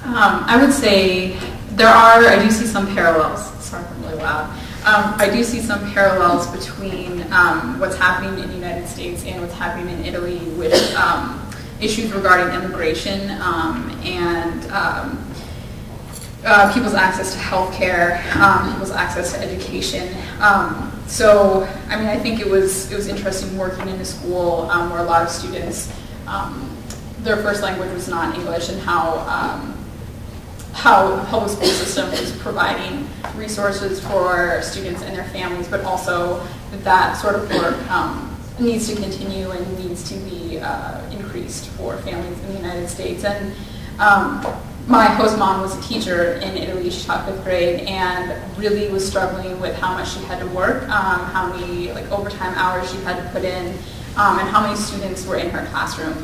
I would say I do see some parallels. Sorry if I'm really loud. I do see some parallels between what's happening in the United States and what's happening in Italy with issues regarding immigration and people's access to healthcare, people's access to education. So, I mean, I think it was interesting working in a school where a lot of students, their first language was not English, and how the public school system is providing resources for students and their families, but also that sort of work needs to continue and needs to be increased for families in the United States. And my host mom was a teacher in Italy. She taught 5th grade and really was struggling with how much she had to work, how many overtime hours she had to put in, and how many students were in her classroom.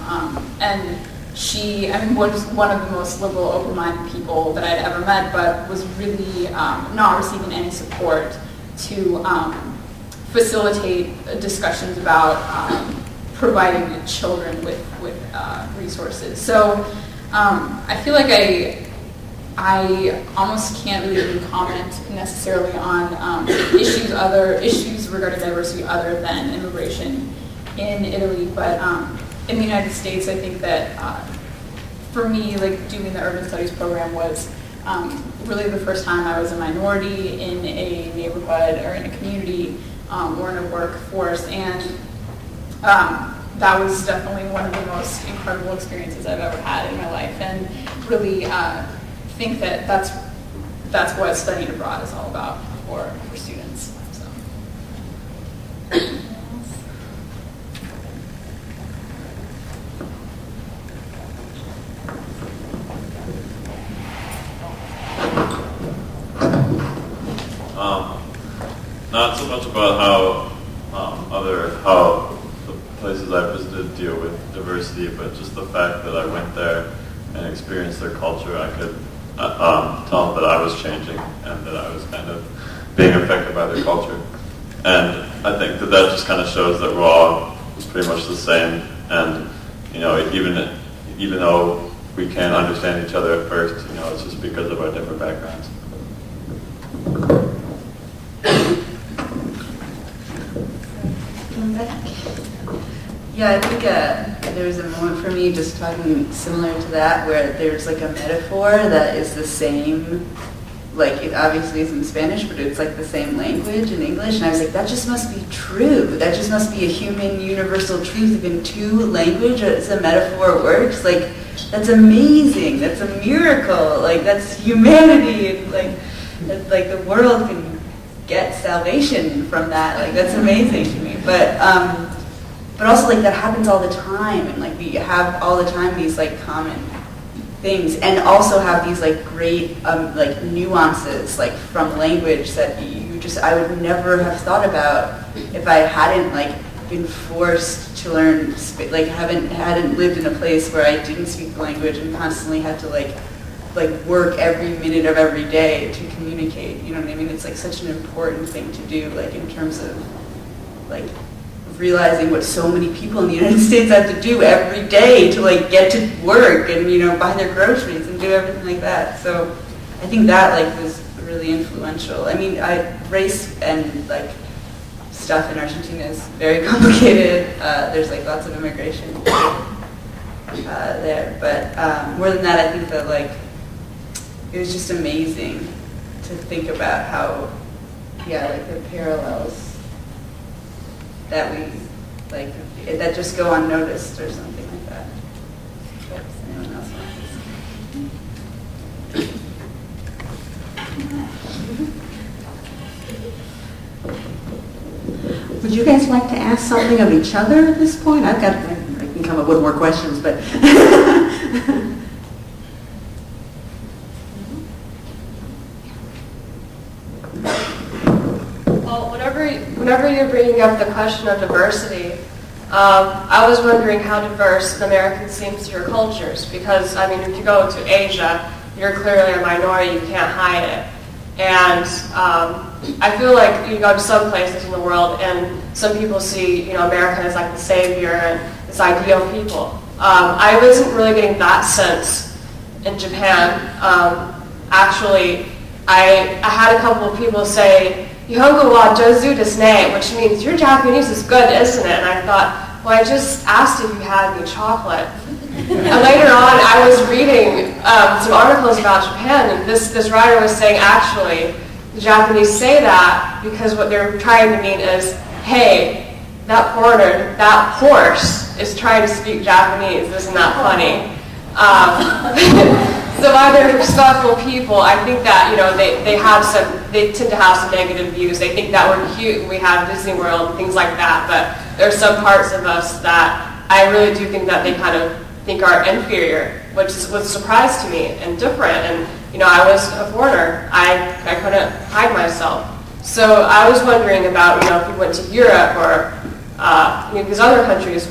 And she, was one of the most liberal, open-minded people that I'd ever met, but was really not receiving any support to facilitate discussions about providing children with resources. So I feel like I almost can't really even comment necessarily on issues regarding diversity other than immigration in Italy, but in the United States, I think that for me, doing the urban studies program was really the first time I was a minority in a neighborhood or in a community or in a workforce, and that was definitely one of the most incredible experiences I've ever had in my life, and really think that that's what studying abroad is all about for students. So. Not so much about how the places I visited deal with diversity, but just the fact that I went there and experienced their culture. I could tell that I was changing and that I was kind of being affected by their culture. And I think that just kind of shows that we're all pretty much the same. And even though we can't understand each other at first, it's just because of our different backgrounds. Yeah, I think there was a moment for me just talking similar to that where there's a metaphor that is the same, it obviously is in Spanish, but it's the same language in English, and I was that just must be true. That just must be a human universal truth. If in two languages a metaphor works, that's amazing. That's a miracle. That's humanity. And the world can get salvation from that. That's amazing to me. But also that happens all the time, and we have all the time these common things, and also have these great nuances from language that I would never have thought about if I hadn't been forced to learn, hadn't lived in a place where I didn't speak the language and constantly had to work every minute of every day to communicate. You know what I mean? It's such an important thing to do, in terms of realizing what so many people in the United States have to do every day to get to work and buy their groceries and do everything like that. So I think that was really influential. Race and stuff in Argentina is very complicated. There's lots of immigration there, but more than that, I think that it was just amazing to think about how the parallels that we that just go unnoticed or something like that. Does anyone else want to? Would you guys like to ask something of each other at this point? I can come up with more questions, but Whenever you're bringing up the question of diversity, I was wondering how diverse an American seems to your cultures, because, if you go to Asia, you're clearly a minority, you can't hide it. And I feel you go to some places in the world and some people see, America as the savior and this ideal people. I wasn't really getting that sense in Japan. Actually, I had a couple of people say, "Nihongo wa jouzu desu ne," which means your Japanese is good, isn't it? And I thought, well, I just asked if you had any chocolate. And later on, I was reading some articles about Japan, and this writer was saying, actually, the Japanese say that because what they're trying to mean is, hey, that foreigner, that horse, is trying to speak Japanese. Isn't that funny? So while they're respectful people, I think that they tend to have some negative views. They think that we're cute and we have Disney World and things like that. But there are some parts of us that I really do think that they kind of think are inferior, which was a surprise to me and different. And I was a foreigner. I couldn't hide myself. So I was wondering about if you went to Europe or these other countries,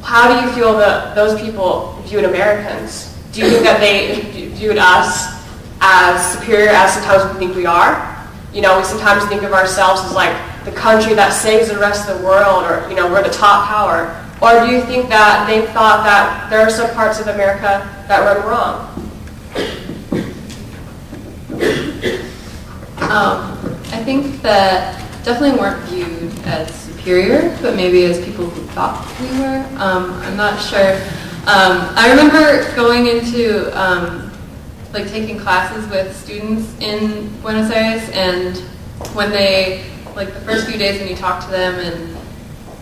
how do you feel that those people viewed Americans? Do you think that they viewed us as superior as sometimes we think we are? We sometimes think of ourselves as like the country that saves the rest of the world, or we're the top power. Or do you think that they thought that there are some parts of America that run wrong? I think that definitely weren't viewed as superior, but maybe as people who thought we were. I'm not sure. I remember going into taking classes with students in Buenos Aires, and when they, the first few days when you talk to them and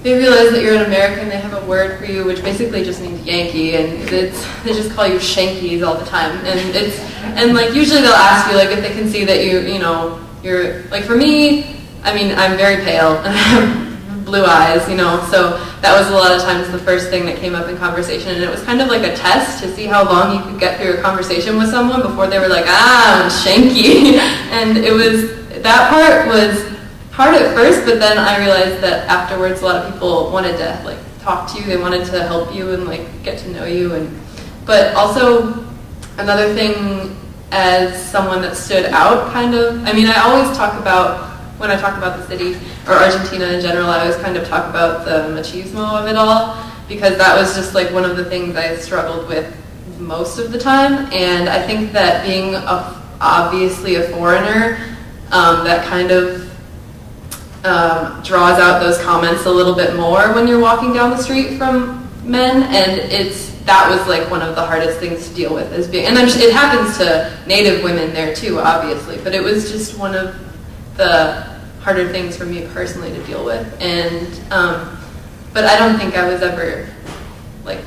they realize that you're an American, they have a word for you which basically just means Yankee, and they just call you Shankies all the time. And usually they'll ask you if they can see that you're for me, I'm very pale and I have blue eyes, so that was a lot of times the first thing that came up in conversation, and it was kind of like a test to see how long you could get through a conversation with someone before they were like, I'm Shanky. And that part was hard at first, but then I realized that afterwards a lot of people wanted to talk to you, they wanted to help you and get to know you. But also another thing, as someone that stood out I always talk about, when I talk about the city or Argentina in general, I always kind of talk about the machismo of it all, because that was just one of the things I struggled with most of the time. And I think that being obviously a foreigner, that kind of draws out those comments a little bit more when you're walking down the street from men, and that was one of the hardest things to deal with, and it happens to Native women there too, obviously, but it was just one of the harder things for me personally to deal with. And but I don't think I was ever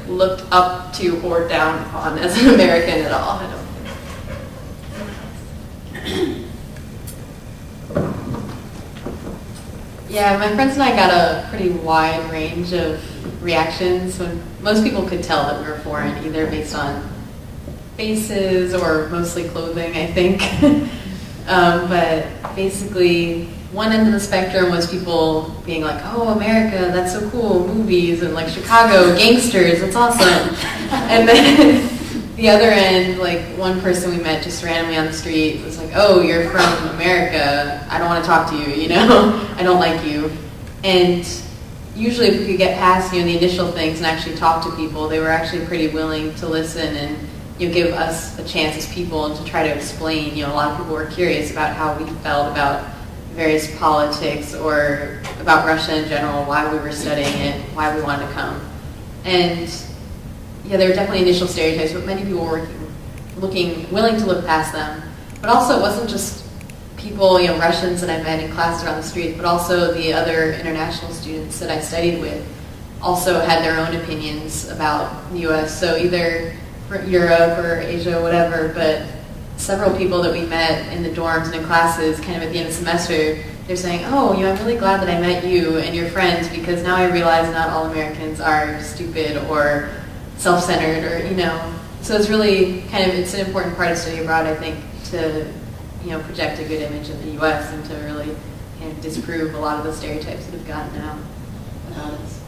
looked up to or down upon as an American at all. I don't think. Yeah, my friends and I got a pretty wide range of reactions. When most people could tell that we were foreign, either based on faces or mostly clothing, I think. But basically, one end of the spectrum was people being like, oh, America, that's so cool, movies, and Chicago, gangsters, that's awesome. And then the other end, one person we met just randomly on the street was like, oh, you're from America, I don't want to talk to you, I don't like you. And usually if we could get past, the initial things and actually talk to people, they were actually pretty willing to listen and give us a chance as people to try to explain. A lot of people were curious about how we felt about various politics or about Russia in general, why we were studying it, why we wanted to come. And yeah, there were definitely initial stereotypes, but many people were willing to look past them. But also, it wasn't just people, Russians that I met in classes around the streets, but also the other international students that I studied with also had their own opinions about the U.S. So either Europe or Asia, whatever, but several people that we met in the dorms and in classes kind of at the end of the semester, they're saying, oh, I'm really glad that I met you and your friends, because now I realize not all Americans are stupid or self-centered, or so it's really it's an important part of study abroad, I think, to project a good image of the U.S. and to really disprove a lot of the stereotypes that have gotten out about us.